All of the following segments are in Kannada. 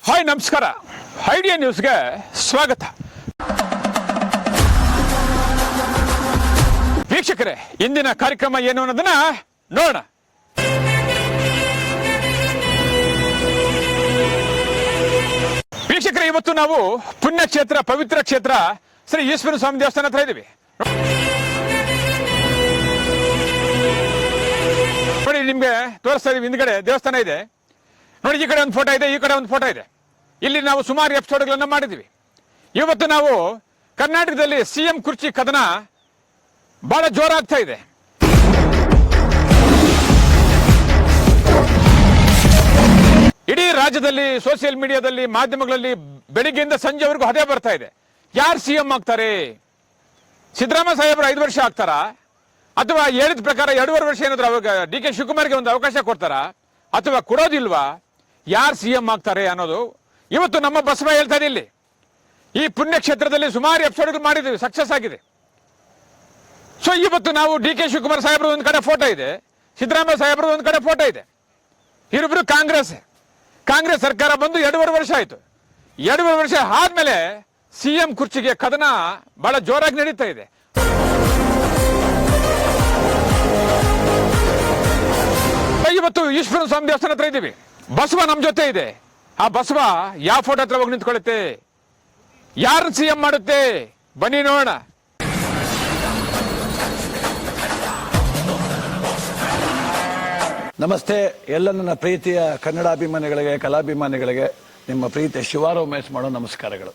ಹಾಯ್ ನಮಸ್ಕಾರ. ಐಡಿಯಾ ನ್ಯೂಸ್ಗೆ ಸ್ವಾಗತ. ವೀಕ್ಷಕರೇ, ಇಂದಿನ ಕಾರ್ಯಕ್ರಮ ಏನು ಅನ್ನೋದನ್ನ ನೋಡೋಣ. ವೀಕ್ಷಕರೇ, ಇವತ್ತು ನಾವು ಪುಣ್ಯಕ್ಷೇತ್ರ, ಪವಿತ್ರ ಕ್ಷೇತ್ರ ಶ್ರೀ ಈಶ್ವರ ಸ್ವಾಮಿ ದೇವಸ್ಥಾನ ಹತ್ರ ಇದ್ದೀವಿ. ನೋಡಿ, ನಿಮ್ಗೆ ತೋರಿಸ್ತಾ ಇದೀವಿ. ಹಿಂದ್ಗಡೆ ದೇವಸ್ಥಾನ ಇದೆ ನೋಡಿ. ಈ ಕಡೆ ಒಂದು ಫೋಟೋ ಇದೆ, ಈ ಕಡೆ ಒಂದು ಫೋಟೋ ಇದೆ. ಇಲ್ಲಿ ನಾವು ಸುಮಾರು ಎಪಿಸೋಡ್ಗಳನ್ನು ಮಾಡಿದ್ದೀವಿ. ಇವತ್ತು ನಾವು ಕರ್ನಾಟಕದಲ್ಲಿ ಸಿಎಂ ಕುರ್ಚಿ ಕದನ ಬಹಳ ಜೋರಾಗ್ತಾ ಇದೆ. ಇಡೀ ರಾಜ್ಯದಲ್ಲಿ ಸೋಷಿಯಲ್ ಮೀಡಿಯಾದಲ್ಲಿ, ಮಾಧ್ಯಮಗಳಲ್ಲಿ ಬೆಳಿಗ್ಗೆಯಿಂದ ಸಂಜೆವರೆಗೂ ಅದೇ ಬರ್ತಾ ಇದೆ. ಯಾರು ಸಿಎಂ ಆಗ್ತಾರೆ? ಸಿದ್ದರಾಮಯ್ಯ ಸಾಹೇಬರು 5 ವರ್ಷ ಆಗ್ತಾರಾ, ಅಥವಾ ಹೇಳಿದ ಪ್ರಕಾರ 2.5 ವರ್ಷ ಏನಾದ್ರು ಅವಾಗ ಡಿ ಕೆ ಶಿವಕುಮಾರ್ಗೆ ಒಂದು ಅವಕಾಶ ಕೊಡ್ತಾರಾ, ಅಥವಾ ಕೊಡೋದಿಲ್ವಾ? ಯಾರು ಸಿಎಂ ಆಗ್ತಾರೆ ಅನ್ನೋದು ಇವತ್ತು ನಮ್ಮ ಬಸವ ಹೇಳ್ತಾ ಇದೆ. ಇಲ್ಲಿ ಈ ಪುಣ್ಯಕ್ಷೇತ್ರದಲ್ಲಿ ಸುಮಾರು ಎಪಿಸೋಡ್ಗಳು ಮಾಡಿದ್ದೀವಿ, ಸಕ್ಸಸ್ ಆಗಿದೆ. ಸೊ ಇವತ್ತು ನಾವು ಡಿ ಕೆ ಶಿವಕುಮಾರ್ ಸಾಹೇಬ್ರ ಒಂದು ಕಡೆ ಫೋಟೋ ಇದೆ, ಸಿದ್ದರಾಮಯ್ಯ ಸಾಹೇಬ್ರ ಒಂದು ಕಡೆ ಫೋಟೋ ಇದೆ. ಇವರಿಬ್ರು ಕಾಂಗ್ರೆಸ್ ಸರ್ಕಾರ ಬಂದು 2.5 ವರ್ಷ ಆಯ್ತು. 2.5 ವರ್ಷ ಆದ್ಮೇಲೆ ಸಿಎಂ ಕುರ್ಚಿಗೆ ಕದನ ಬಹಳ ಜೋರಾಗಿ ನಡೀತಾ ಇದೆ. ಇವತ್ತು ಈಶ್ವರ ಸ್ವಾಮಿ ದೇವಸ್ಥಾನ ಹತ್ರ ಇದ್ದೀವಿ. ಬಸವ ನಮ್ ಜೊತೆ ಇದೆ. ಆ ಬಸವ ಯಾವ ಫೋಟೋ ಹತ್ರ ಹೋಗಿ ನಿಂತ್ಕೊಳ್ಳುತ್ತೆ, ಯಾರು ಸಿಎಂ ಮಾಡುತ್ತೆ, ಬನ್ನಿ ನೋಡೋಣ. ನಮಸ್ತೆ ಎಲ್ಲ ನನ್ನ ಪ್ರೀತಿಯ ಕನ್ನಡಾಭಿಮಾನಿಗಳಿಗೆ, ಕಲಾಭಿಮಾನಿಗಳಿಗೆ ನಿಮ್ಮ ಪ್ರೀತಿಯ ಶಿವಾರ ಉಮೇಶ್ ಮಾಡೋ ನಮಸ್ಕಾರಗಳು.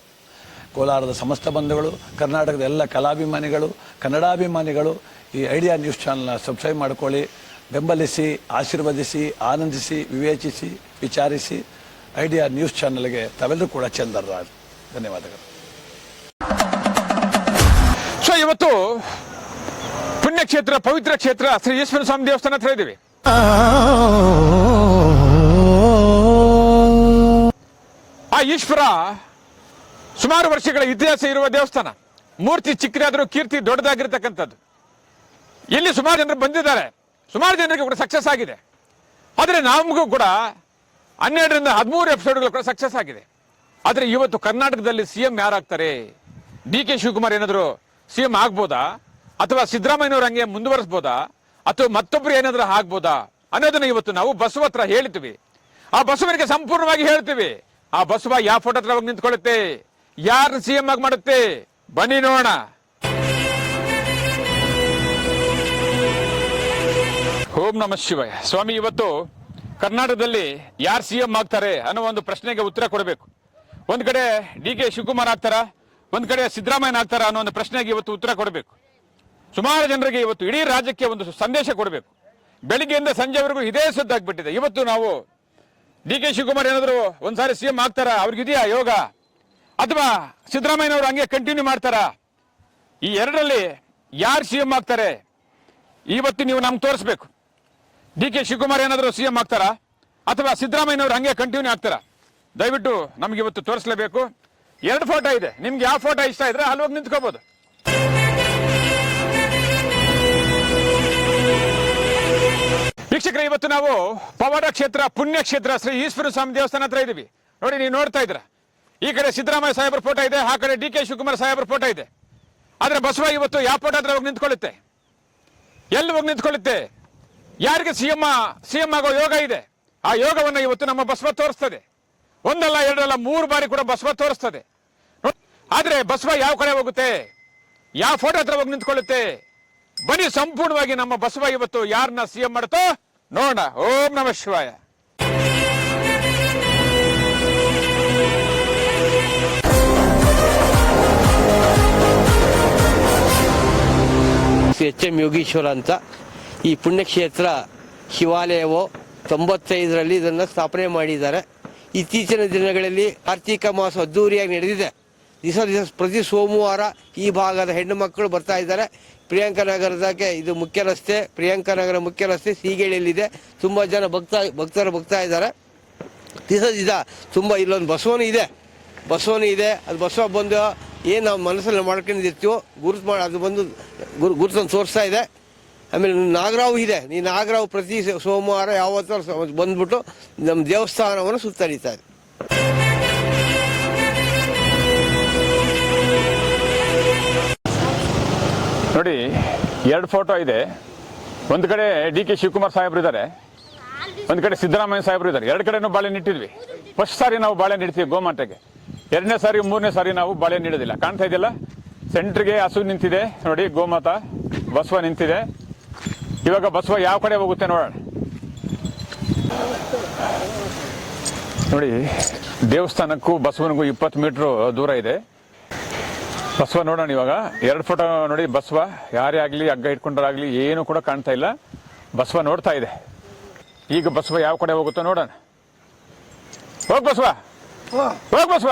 ಕೋಲಾರದ ಸಮಸ್ತ ಬಂಧುಗಳು, ಕರ್ನಾಟಕದ ಎಲ್ಲ ಕಲಾಭಿಮಾನಿಗಳು, ಕನ್ನಡಾಭಿಮಾನಿಗಳು ಈ ಐಡಿಯಾ ನ್ಯೂಸ್ ಚಾನಲ್ನ ಸಬ್ಸ್ಕ್ರೈಬ್ ಮಾಡ್ಕೊಳ್ಳಿ, ಬೆಂಬಲಿಸಿ, ಆಶೀರ್ವದಿಸಿ, ಆನಂದಿಸಿ, ವಿವೇಚಿಸಿ, ವಿಚಾರಿಸಿ. ಐಡಿಯಾ ನ್ಯೂಸ್ ಚಾನಲ್ಗೆ ತಾವೆಲ್ಲರೂ ಕೂಡ ಚಂದರ ಧನ್ಯವಾದಗಳು. ಸೊ ಇವತ್ತು ಪುಣ್ಯಕ್ಷೇತ್ರ, ಪವಿತ್ರ ಕ್ಷೇತ್ರ ಶ್ರೀ ಈಶ್ವರ ಸ್ವಾಮಿ ದೇವಸ್ಥಾನ ಹತ್ರ ಇದ್ದೀವಿ. ಆ ಈಶ್ವರ ಸುಮಾರು ವರ್ಷಗಳ ಇತಿಹಾಸ ಇರುವ ದೇವಸ್ಥಾನ. ಮೂರ್ತಿ ಚಿಕ್ಕದಾದರೂ ಕೀರ್ತಿ ದೊಡ್ಡದಾಗಿರ್ತಕ್ಕಂಥದ್ದು. ಇಲ್ಲಿ ಸುಮಾರು ಜನರು ಬಂದಿದ್ದಾರೆ, ಸುಮಾರು ಜನರಿಗೆ ಕೂಡ ಸಕ್ಸಸ್ ಆಗಿದೆ. ಆದರೆ ನಮಗೂ ಕೂಡ 12ರಿಂದ 13 ಎಪಿಸೋಡ್ಗಳು ಕೂಡ ಸಕ್ಸಸ್ ಆಗಿದೆ. ಆದರೆ ಇವತ್ತು ಕರ್ನಾಟಕದಲ್ಲಿ ಸಿಎಂ ಯಾರಾಗ್ತಾರೆ? ಡಿ ಕೆ ಶಿವಕುಮಾರ್ ಏನಾದ್ರು ಸಿಎಂ ಆಗ್ಬೋದಾ, ಅಥವಾ ಸಿದ್ದರಾಮಯ್ಯನವರು ಹಂಗೆ ಮುಂದುವರಿಸಬಹುದಾ, ಅಥವಾ ಮತ್ತೊಬ್ರು ಏನಾದ್ರೂ ಆಗ್ಬೋದಾ ಅನ್ನೋದನ್ನ ಇವತ್ತು ನಾವು ಬಸವ ಹತ್ರ ಹೇಳ್ತೀವಿ. ಆ ಬಸವನಿಗೆ ಸಂಪೂರ್ಣವಾಗಿ ಹೇಳ್ತೀವಿ. ಆ ಬಸವ ಯಾವ ಫೋಟೋ ಹತ್ರ ಹೋಗಿ ನಿಂತ್ಕೊಳ್ಳುತ್ತೆ, ಯಾರು ಸಿಎಂ ಆಗಿ ಮಾಡುತ್ತೆ, ಬನ್ನಿ ನೋಡೋಣ. ಓಂ ನಮಃ ಶಿವಾಯ. ಸ್ವಾಮಿ, ಇವತ್ತು ಕರ್ನಾಟಕದಲ್ಲಿ ಯಾರು ಸಿಎಂ ಆಗ್ತಾರೆ ಅನ್ನೋ ಒಂದು ಪ್ರಶ್ನೆಗೆ ಉತ್ತರ ಕೊಡಬೇಕು. ಒಂದ್ ಕಡೆ ಡಿ ಕೆ ಶಿವಕುಮಾರ್ ಆಗ್ತಾರಾ, ಒಂದ್ ಕಡೆ ಸಿದ್ದರಾಮಯ್ಯ ಆಗ್ತಾರಾ ಅನ್ನೋ ಒಂದು ಪ್ರಶ್ನೆಗೆ ಇವತ್ತು ಉತ್ತರ ಕೊಡಬೇಕು. ಸುಮಾರು ಜನರಿಗೆ ಇವತ್ತು ಇಡೀ ರಾಜ್ಯಕ್ಕೆ ಒಂದು ಸಂದೇಶ ಕೊಡಬೇಕು. ಬೆಳಿಗ್ಗೆಯಿಂದ ಸಂಜೆವರೆಗೂ ಇದೇ ಸುದ್ದಾಗ್ಬಿಟ್ಟಿದೆ. ಇವತ್ತು ನಾವು ಡಿ ಕೆ ಶಿವಕುಮಾರ್ ಏನಾದ್ರು ಒಂದ್ಸಾರಿ ಸಿಎಂ ಆಗ್ತಾರಾ, ಅವ್ರಿಗಿದೆಯಾ ಯೋಗ, ಅಥವಾ ಸಿದ್ದರಾಮಯ್ಯನವರು ಹಂಗೆ ಕಂಟಿನ್ಯೂ ಮಾಡ್ತಾರಾ? ಈ ಎರಡರಲ್ಲಿ ಯಾರು ಸಿಎಂ ಆಗ್ತಾರೆ ಇವತ್ತು ನೀವು ನಮ್ಗೆ ತೋರಿಸ್ಬೇಕು. ಡಿ ಕೆ ಶಿವಕುಮಾರ್ ಏನಾದ್ರು ಸಿಎಂ ಆಗ್ತಾರಾ, ಅಥವಾ ಸಿದ್ದರಾಮಯ್ಯನವರು ಹಂಗೆ ಕಂಟಿನ್ಯೂ ಆಗ್ತಾರಾ? ದಯವಿಟ್ಟು ನಮ್ಗೆ ಇವತ್ತು ತೋರಿಸಲೇಬೇಕು. 2 ಫೋಟೋ ಇದೆ, ನಿಮ್ಗೆ ಯಾವ ಫೋಟೋ ಇಷ್ಟ ಇದ್ರೆ ಅಲ್ಲಿ ಹೋಗಿ ನಿಂತ್ಕೋಬಹುದು. ವೀಕ್ಷಕರೇ, ಇವತ್ತು ನಾವು ಪವಾಡ ಕ್ಷೇತ್ರ, ಪುಣ್ಯಕ್ಷೇತ್ರ ಶ್ರೀ ಈಶ್ವರ ಸ್ವಾಮಿ ದೇವಸ್ಥಾನ ಹತ್ರ ಇದ್ದೀವಿ. ನೋಡಿ, ನೀವು ನೋಡ್ತಾ ಇದ್ರ, ಈ ಕಡೆ ಸಿದ್ದರಾಮಯ್ಯ ಸಾಹೇಬ್ರ ಫೋಟೋ ಇದೆ, ಆ ಕಡೆ ಡಿ ಕೆ ಶಿವಕುಮಾರ್ ಸಾಹೇಬ್ರ ಫೋಟೋ ಇದೆ. ಆದ್ರೆ ಬಸವ ಇವತ್ತು ಯಾವ ಫೋಟೋ ಹತ್ರ ಹೋಗಿ ನಿಂತ್ಕೊಳ್ಳುತ್ತೆ, ಎಲ್ಲಿ ಹೋಗಿ ನಿಂತ್ಕೊಳ್ಳುತ್ತೆ, ಯಾರಿಗೆ ಸಿಎಂ ಆಗೋ ಯೋಗ ಇದೆ, ಆ ಯೋಗವನ್ನ ಇವತ್ತು ನಮ್ಮ ಬಸವ ತೋರಿಸ್ತದೆ. ಒಂದಲ್ಲ, ಎರಡಲ್ಲ, 3 ಬಾರಿ ಕೂಡ ಬಸವ ತೋರಿಸ್ತದೆ. ಆದ್ರೆ ಬಸವ ಯಾವ ಕಡೆ ಹೋಗುತ್ತೆ, ಯಾವ ಫೋಟೋ ಹತ್ರ ಹೋಗಿ ನಿಂತ್ಕೊಳ್ಳುತ್ತೆ, ಬನ್ನಿ ಸಂಪೂರ್ಣವಾಗಿ ನಮ್ಮ ಬಸವ ಇವತ್ತು ಯಾರನ್ನ ಸಿಎಂ ಮಾಡುತ್ತೋ ನೋಡೋಣ. ಓಂ ನಮಃ ಶಿವಾಯ. HM ಯೋಗೀಶ್ವರ ಅಂತ ಈ ಪುಣ್ಯಕ್ಷೇತ್ರ ಶಿವಾಲಯವು 95ರಲ್ಲಿ ಇದನ್ನು ಸ್ಥಾಪನೆ ಮಾಡಿದ್ದಾರೆ. ಇತ್ತೀಚಿನ ದಿನಗಳಲ್ಲಿ ಕಾರ್ತಿಕ ಮಾಸ ಅದ್ದೂರಿಯಾಗಿ ನಡೆದಿದೆ. ದಿವಸ ಪ್ರತಿ ಸೋಮವಾರ ಈ ಭಾಗದ ಹೆಣ್ಣು ಮಕ್ಕಳು ಬರ್ತಾ ಇದ್ದಾರೆ. ಪ್ರಿಯಾಂಕ ನಗರದಕ್ಕೆ ಇದು ಮುಖ್ಯ ರಸ್ತೆ, ಪ್ರಿಯಾಂಕ ನಗರ ಮುಖ್ಯ ರಸ್ತೆ ಸೀಗೇಳಿಯಲ್ಲಿದೆ. ತುಂಬ ಜನ ಭಕ್ತರು ಬರ್ತಾ ಇದ್ದಾರೆ. ದಿವಸ ತುಂಬ ಇಲ್ಲೊಂದು ಬಸವನು ಇದೆ. ಅದು ಬಸವ ಬಂದು ಏನು ನಾವು ಮನಸ್ಸಲ್ಲಿ ಮಾಡ್ಕೊಂಡಿರ್ತೀವೋ ಅದು ಬಂದು ಗುರುತನ್ನು ತೋರಿಸ್ತಾ ಇದೆ. ಆಮೇಲೆ ನಾಗರಾವು ಇದೆ. ಈ ನಾಗರಾವು ಪ್ರತಿ ಸೋಮವಾರ ಯಾವತ್ತೂ ಬಂದ್ಬಿಟ್ಟು ನಮ್ಮ ದೇವಸ್ಥಾನವನ್ನು ಸುತ್ತರಿತಾ ಇದೆ. ನೋಡಿ 2 ಫೋಟೋ ಇದೆ. ಒಂದು ಕಡೆ ಡಿ ಕೆ ಶಿವಕುಮಾರ್ ಸಾಹೇಬ್ರು ಇದ್ದಾರೆ, ಒಂದು ಕಡೆ ಸಿದ್ದರಾಮಯ್ಯ ಸಾಹೇಬ್ರು ಇದ್ದಾರೆ. 2 ಕಡೆನೂ ಬಾಳೆ ನಿಟ್ಟಿದ್ವಿ. ಫಸ್ಟ್ ಸಾರಿ ನಾವು ಬಾಳೆ ನಿಡ್ತೀವಿ ಗೋಮಾತೆಗೆ, 2ನೇ ಸಾರಿ 3ನೇ ಸಾರಿ ನಾವು ಬಾಳೆ ನೀಡೋದಿಲ್ಲ. ಕಾಣ್ತಾ ಇದೆಯಲ್ಲ, ಸೆಂಟ್ರಿಗೆ ಹಸು ನಿಂತಿದೆ ನೋಡಿ, ಗೋಮಾತ ಬಸವ ನಿಂತಿದೆ. ಇವಾಗ ಬಸವ ಯಾವ ಕಡೆ ಹೋಗುತ್ತೆ ನೋಡೋಣ. ನೋಡಿ, ದೇವಸ್ಥಾನಕ್ಕೂ ಬಸವನಿಗೂ 20 ಮೀಟ್ರು ದೂರ ಇದೆ. ಬಸವ ನೋಡೋಣ ಇವಾಗ. 2 ಫೋಟೋ ನೋಡಿ. ಬಸವ ಯಾರೇ ಆಗಲಿ, ಹಗ್ಗ ಇಟ್ಕೊಂಡ್ರಾಗ್ಲಿ ಏನು ಕೂಡ ಕಾಣ್ತಾ ಇಲ್ಲ. ಬಸವ ನೋಡ್ತಾ ಇದೆ. ಈಗ ಬಸವ ಯಾವ ಕಡೆ ಹೋಗುತ್ತೋ ನೋಡೋಣ. ಹೋಗ್ ಬಸವ, ಹೋಗ್ ಬಸವ.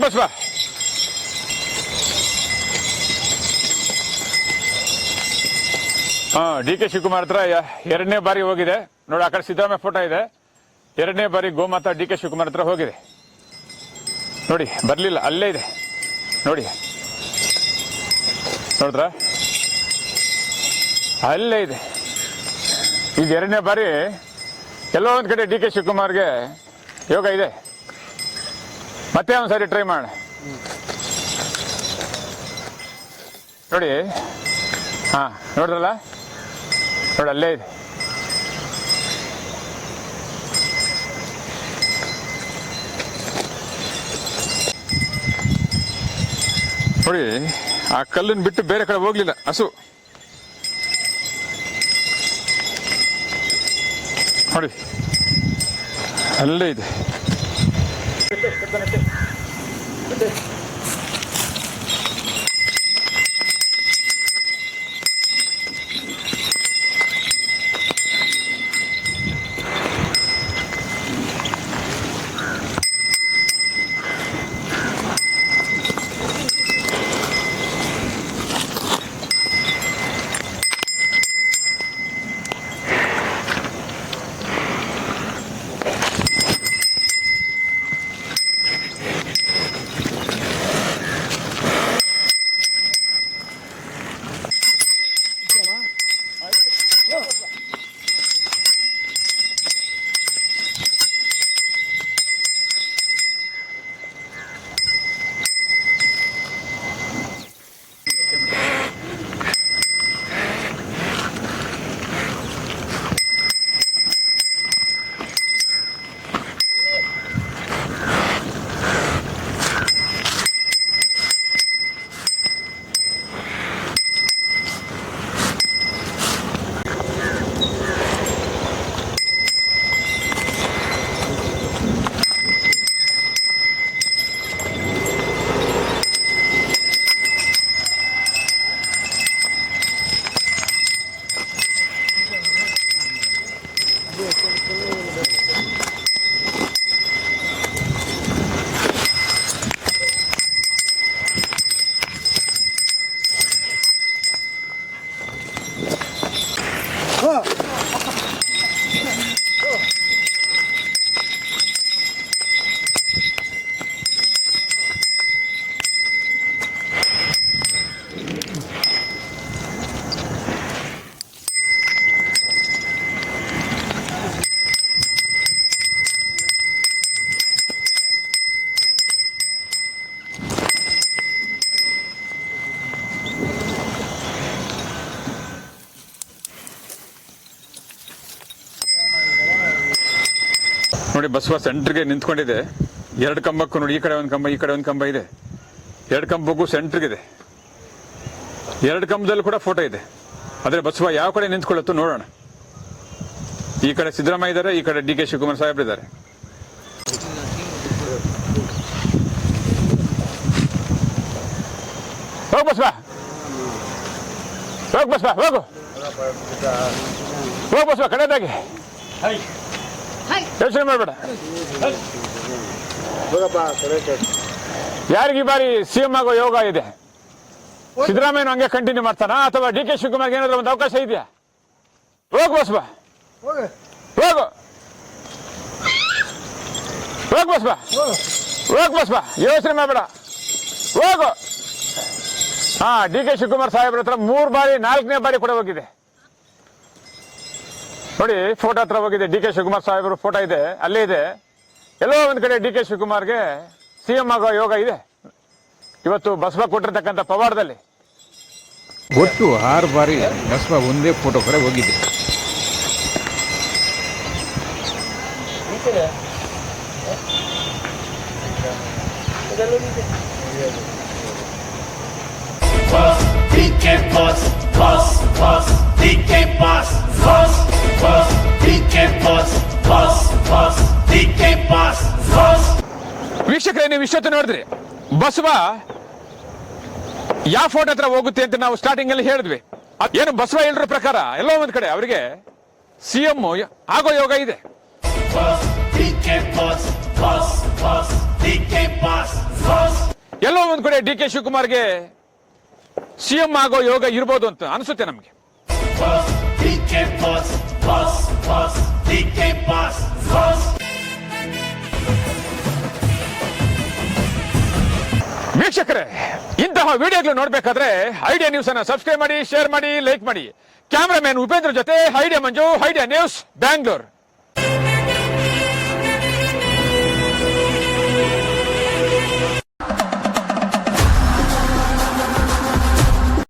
ಬಸವ ಡಿ ಕೆ ಶಿವಕುಮಾರ್ ಹತ್ರ 2ನೇ ಬಾರಿ ಹೋಗಿದೆ ನೋಡಿ. ಆ ಕಡೆ ಸಿದ್ದರಾಮಯ್ಯ ಫೋಟೋ ಇದೆ. 2ನೇ ಬಾರಿ ಗೋಮಾತಾ ಡಿ ಕೆ ಶಿವಕುಮಾರ್ ಹತ್ರ ಹೋಗಿದೆ ನೋಡಿ. ಬರ್ಲಿಲ್ಲ, ಅಲ್ಲೇ ಇದೆ ನೋಡಿ. ನೋಡಿದ್ರ, ಅಲ್ಲೇ ಇದೆ. ಈಗ 2ನೇ ಬಾರಿ ಎಲ್ಲೋ ಒಂದ್ ಕಡೆ ಡಿ ಕೆ ಶಿವಕುಮಾರ್ಗೆ ಯೋಗ ಇದೆ. ಮತ್ತೆ ಒಂದ್ಸರಿ ಟ್ರೈ ಮಾಡೋಣ ನೋಡಿ. ಹಾ, ನೋಡ್ರಲ್ಲ, ನೋಡಿ ಅಲ್ಲೇ ಇದೆ. ನೋಡಿ, ಆ ಕಲ್ಲನ್ನು ಬಿಟ್ಟು ಬೇರೆ ಕಡೆ ಹೋಗ್ಲಿಲ್ಲ ಹಸು ನೋಡಿ, ಅಲ್ಲೇ ಇದೆ. ನೋಡಿ, ಬಸವ ಸೆಂಟ್ರಿಗೆ ನಿಂತ್ಕೊಂಡಿದೆ. 2 ಕಂಬಕ್ಕೂ ನೋಡಿ, ಈ ಕಡೆ ಒಂದು ಕಂಬ, ಈ ಕಡೆ ಒಂದು ಕಂಬ ಇದೆ. 2 ಕಂಬಕ್ಕೂ ಸೆಂಟ್ರಿಗಿದೆ. 2 ಕಂಬದಲ್ಲೂ ಕೂಡ ಫೋಟೋ ಇದೆ. ಆದ್ರೆ ಬಸವ ಯಾವ ಕಡೆ ನಿಂತ್ಕೊಳ್ಳುತ್ತೋ ನೋಡೋಣ. ಈ ಕಡೆ ಸಿದ್ದರಾಮಯ್ಯ ಇದ್ದಾರೆ, ಈ ಕಡೆ ಡಿ ಕೆ ಶಿವಕುಮಾರ್ ಸಾಹೇಬ್ರು ಇದ್ದಾರೆ. ಹೋಗ್ ಬಸವ, ಹೋಗ್ ಬಸವ, ಹೋಗು, ಹೋಗ್ ಬಸವ, ಕಡೆದಾಗಿ ಯೋಚನೆ ಮಾಡಬೇಡ. ಯಾರಿಗೆ ಈ ಬಾರಿ ಸಿಎಂ ಆಗೋ ಯೋಗ ಇದೆ? ಸಿದ್ದರಾಮಯ್ಯ ಹಂಗೆ ಕಂಟಿನ್ಯೂ ಮಾಡ್ತಾನ ಅಥವಾ ಡಿ ಕೆ ಶಿವಕುಮಾರ್ಗೆ ಏನಾದ್ರು ಒಂದು ಅವಕಾಶ ಇದೆಯಾ? ಹೋಗು ಬಸವ, ಹೋಗು, ಹೋಗು ಬಸವ, ಹೋಗು ಬಸವ, ಯೋಚನೆ ಮಾಡಬೇಡ, ಹೋಗು. ಡಿ ಕೆ ಶಿವಕುಮಾರ್ ಸಾಹೇಬ್ರ ಹತ್ರ 3 ಬಾರಿ 4ನೇ ಬಾರಿ ಕೂಡ ಹೋಗಿದೆ ನೋಡಿ. ಫೋಟೋ ಹತ್ರ ಹೋಗಿದೆ. ಡಿ ಕೆ ಶಿವಕುಮಾರ್ ಸಾಹೇಬ್ರು ಫೋಟೋ ಇದೆ, ಅಲ್ಲೇ ಇದೆ. ಎಲ್ಲೋ ಒಂದ್ ಕಡೆ ಡಿ ಕೆ ಶಿವಕುಮಾರ್ಗೆ ಸಿಎಂ ಆಗೋ ಯೋಗ ಇದೆ. ಇವತ್ತು ಬಸವ ಕೊಟ್ಟಿರ್ತಕ್ಕಂಥ ಪವಾಡದಲ್ಲಿ ಒಟ್ಟು 6 ಬಾರಿ ಬಸವ ಒಂದೇ ಫೋಟೋ ಕಡೆ ಹೋಗಿದ್ದೆ. DK boss, boss, boss, DK boss, boss, boss, DK boss, boss, boss, DK boss, boss. ವೀಕ್ಷಕರೇ, ನೀವು ಇಷ್ಟೊತ್ತು ನೋಡಿದ್ರಿ ಬಸವ ಯಾವ ಫೋಟೋ ಹತ್ರ ಹೋಗುತ್ತೆ ಅಂತ ನಾವು ಸ್ಟಾರ್ಟಿಂಗ್ ಅಲ್ಲಿ ಹೇಳಿದ್ವಿ. ಏನು ಬಸವ ಹೇಳಿರೋ ಪ್ರಕಾರ ಎಲ್ಲೋ ಒಂದ್ ಕಡೆ ಅವರಿಗೆ ಸಿಎಂ ಆಗೋ ಯೋಗ ಇದೆ. Boss, DK boss, boss, boss, DK boss, boss. ಎಲ್ಲೋ ಒಂದ್ ಕಡೆ ಡಿ ಕೆ ಶಿವಕುಮಾರ್ಗೆ ಸಿಎಂ ಆಗೋ ಯೋಗ ಇರ್ಬೋದು ಅಂತ ಅನ್ಸುತ್ತೆ ನಮ್ಗೆ. Boss, DK boss, boss, boss, DK boss, boss. ವೀಕ್ಷಕರೇ, ಇಂತಹ ವಿಡಿಯೋಗಳು ನೋಡ್ಬೇಕಾದ್ರೆ ಐಡಿಯಾ ನ್ಯೂಸ್ ಅನ್ನ ಸಬ್ಸ್ಕ್ರೈಬ್ ಮಾಡಿ, ಶೇರ್ ಮಾಡಿ, ಲೈಕ್ ಮಾಡಿ. ಕ್ಯಾಮರಾಮನ್ ಉಪೇಂದ್ರ ಜೊತೆ ಐಡಿಯಾ ಮಂಜು, ಐಡಿಯಾ ನ್ಯೂಸ್, ಬ್ಯಾಂಗ್ಳೂರ್.